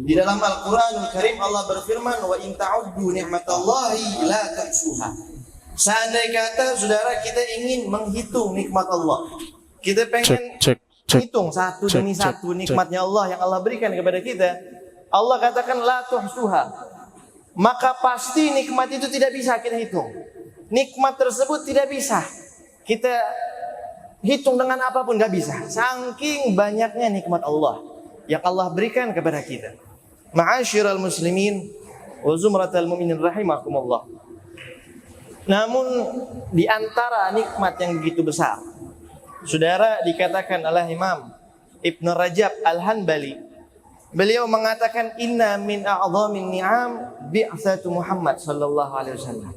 Di dalam Al-Qur'anul Karim Allah berfirman, wa in ta'uddu ni'matallahi la tuhsuha. Seandainya kata saudara kita ingin menghitung nikmat Allah, kita pengen hitung satu demi satu nikmatnya Allah yang Allah berikan kepada kita, Allah katakan la tuhsuha, maka pasti nikmat itu tidak bisa kita hitung. Nikmat tersebut tidak bisa kita hitung dengan apapun, gak bisa. Saking banyaknya nikmat Allah yang Allah berikan kepada kita. Ma'asyiral muslimin wa zumratal mu'minin rahimakumullah. Namun di antara nikmat yang begitu besar, saudara, dikatakan oleh Imam Ibn Rajab Al-Hanbali, beliau mengatakan inna min a'zamin ni'am bi'tsatu Muhammad sallallahu alaihi wasallam.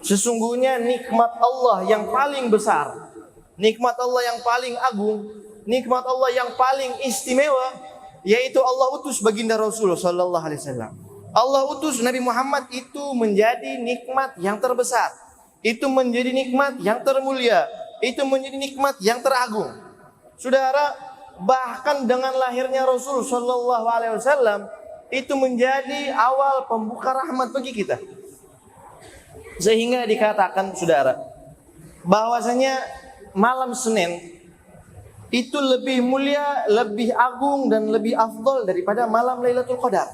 Sesungguhnya nikmat Allah yang paling besar, nikmat Allah yang paling agung, nikmat Allah yang paling istimewa, yaitu Allah utus baginda Rasul sallallahu alaihi wasallam. Allah utus Nabi Muhammad itu menjadi nikmat yang terbesar, itu menjadi nikmat yang termulia, itu menjadi nikmat yang teragung. Saudara, bahkan dengan lahirnya Rasul sallallahu alaihi wasallam itu menjadi awal pembuka rahmat bagi kita. Sehingga dikatakan saudara, bahwasanya malam Senin itu lebih mulia, lebih agung dan lebih afdol daripada malam Lailatul Qadar.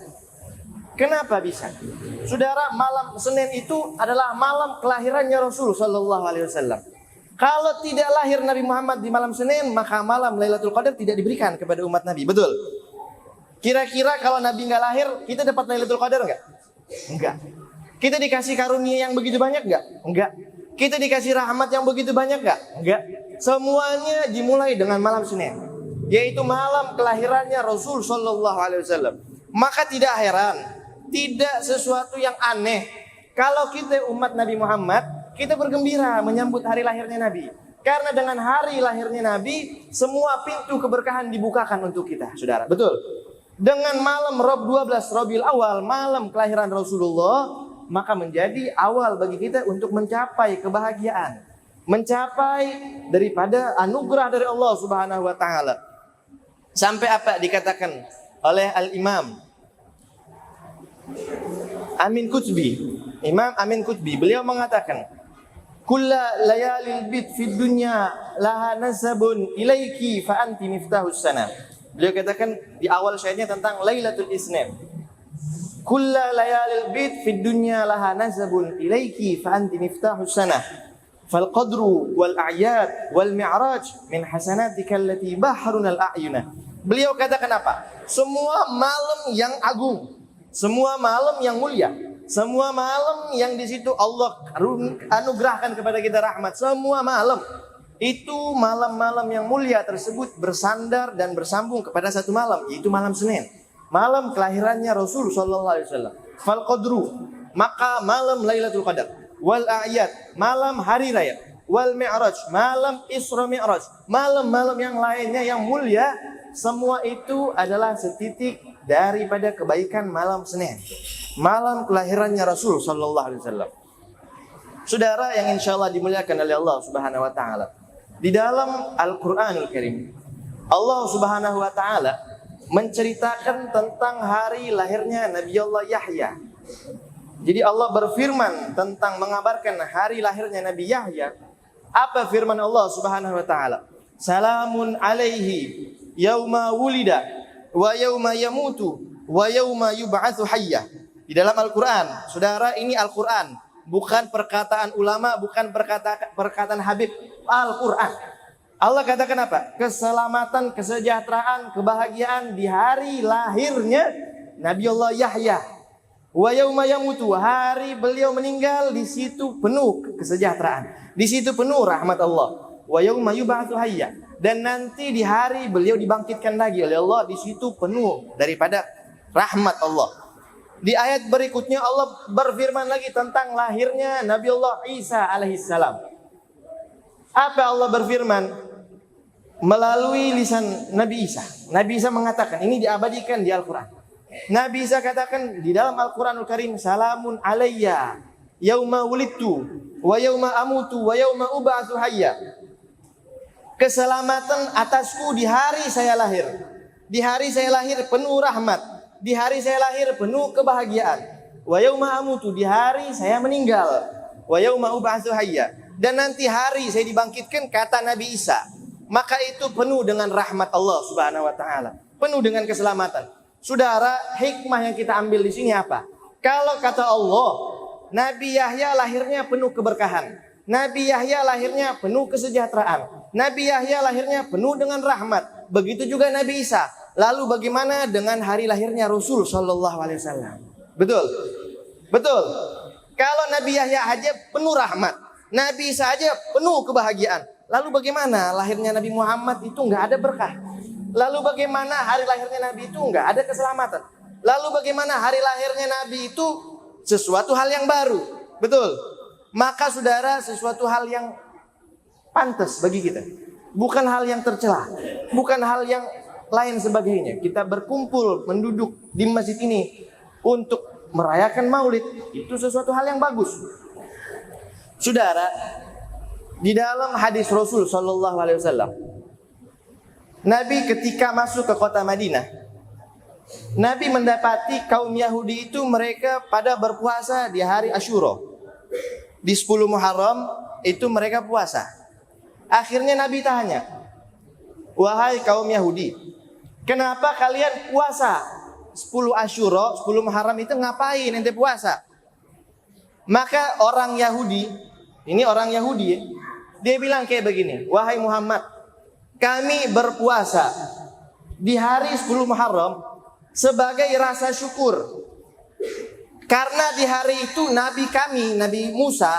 Kenapa bisa? Saudara, malam Senin itu adalah malam kelahirannya Rasul sallallahu alaihi wasallam. Kalau tidak lahir Nabi Muhammad di malam Senin, maka malam Lailatul Qadar tidak diberikan kepada umat Nabi. Betul? Kira-kira kalau Nabi nggak lahir, kita dapat Lailatul Qadar nggak? Enggak. Kita dikasih karunia yang begitu banyak nggak? Enggak. Kita dikasih rahmat yang begitu banyak nggak? Enggak. Semuanya dimulai dengan malam Senin, yaitu malam kelahirannya Rasul sallallahu alaihi wasallam. Maka tidak heran, tidak sesuatu yang aneh kalau kita umat Nabi Muhammad, kita bergembira menyambut hari lahirnya Nabi. Karena dengan hari lahirnya Nabi, semua pintu keberkahan dibukakan untuk kita, saudara. Betul? Dengan malam Rabb 12 Rabiul Awal, malam kelahiran Rasulullah, maka menjadi awal bagi kita untuk mencapai kebahagiaan, mencapai daripada anugerah dari Allah Subhanahu wa taala. Sampai apa dikatakan oleh Al-Imam Amin Qutbi, Imam Amin Qutbi, beliau mengatakan, kulla layalil bid fid dunya laha nasabun ilaiki fa anti miftahus sana. Beliau katakan di awal syairnya tentang Lailatul Isnin. Kulla layalil bid fid dunya laha nasabun ilaiki fa anti miftahus sana. Fal qadru wal a'yad wal mi'raj min hasanatika allati bahrun al a'yuna. Beliau katakan apa? Semua malam yang agung, semua malam yang mulia, semua malam yang di situ Allah anugerahkan kepada kita rahmat, semua malam itu malam-malam yang mulia tersebut bersandar dan bersambung kepada satu malam, yaitu malam Senin, malam kelahirannya Rasul sallallahu alaihi wasallam. Fal qadru, maka malam Lailatul Qadar, wal a'yad, malam hari raya, wal mi'raj, malam Isra Mi'raj, malam-malam yang lainnya yang mulia, semua itu adalah setitik daripada kebaikan malam Senin, malam kelahirannya Rasul sallallahu alaihi wasallam. Saudara yang insyaallah dimuliakan oleh Allah Subhanahu wa taala, di dalam Al-Qur'anul Karim Allah Subhanahu wa taala menceritakan tentang hari lahirnya Nabi Allah Yahya. Jadi Allah berfirman tentang mengabarkan hari lahirnya Nabi Yahya. Apa firman Allah Subhanahu wa taala? Salamun alaihi yauma wulida wa yauma yamutu wa yauma yub'atsu hayya. Di dalam Al-Qur'an, saudara, ini Al-Qur'an, bukan perkataan ulama, bukan perkataan Habib, Al-Qur'an. Allah katakan apa? Keselamatan, kesejahteraan, kebahagiaan di hari lahirnya Nabi Allah Yahya. Wa yauma yamutu, hari beliau meninggal, di situ penuh kesejahteraan, di situ penuh rahmat Allah. Wa yauma yub'atsu hayya, dan nanti di hari beliau dibangkitkan lagi oleh Allah, di situ penuh daripada rahmat Allah. Di ayat berikutnya Allah berfirman lagi tentang lahirnya Nabi Allah Isa alaihissalam. Apa Allah berfirman? Melalui lisan Nabi Isa. Nabi Isa mengatakan, ini diabadikan di Al-Quran. Nabi Isa katakan di dalam Al-Quranul Karim, salamun alayya yauma wulidtu wa yauma amutu wa yauma ub'atsu hayya. Keselamatan atasku di hari saya lahir. Di hari saya lahir penuh rahmat. di hari saya lahir penuh kebahagiaan. Wa yauma amutu, di hari saya meninggal. Wa yauma ub'atsu hayya, dan nanti hari saya dibangkitkan, kata Nabi Isa. Maka itu penuh dengan rahmat Allah Subhanahu wa taala, penuh dengan keselamatan. Saudara, hikmah yang kita ambil di sini apa? Kalau kata Allah, Nabi Yahya lahirnya penuh keberkahan, Nabi Yahya lahirnya penuh kesejahteraan, Nabi Yahya lahirnya penuh dengan rahmat. Begitu juga Nabi Isa. Lalu bagaimana dengan hari lahirnya Rasul Shallallahu Alaihi Wasallam? Betul, betul. Kalau Nabi Yahya aja penuh rahmat, Nabi Isa aja penuh kebahagiaan. Lalu bagaimana lahirnya Nabi Muhammad itu nggak ada berkah? Lalu bagaimana hari lahirnya Nabi itu nggak ada keselamatan? Lalu bagaimana hari lahirnya Nabi itu sesuatu hal yang baru? Betul. Maka saudara, sesuatu hal yang pantas bagi kita, bukan hal yang tercela, bukan hal yang lain sebagainya. Kita berkumpul, menduduk di masjid ini untuk merayakan Maulid, itu sesuatu hal yang bagus. Saudara, di dalam hadis Rasul Shallallahu Alaihi Wasallam, Nabi ketika masuk ke kota Madinah, Nabi mendapati kaum Yahudi itu mereka pada berpuasa di hari Asyura. Di 10 Muharram itu mereka puasa. Akhirnya Nabi tanya, wahai kaum Yahudi, kenapa kalian puasa 10 Asyura, 10 Muharram itu ngapain ente puasa? Maka orang Yahudi, ini orang Yahudi, dia bilang kayak begini, wahai Muhammad, kami berpuasa di hari 10 Muharram sebagai rasa syukur. Karena di hari itu Nabi kami, Nabi Musa,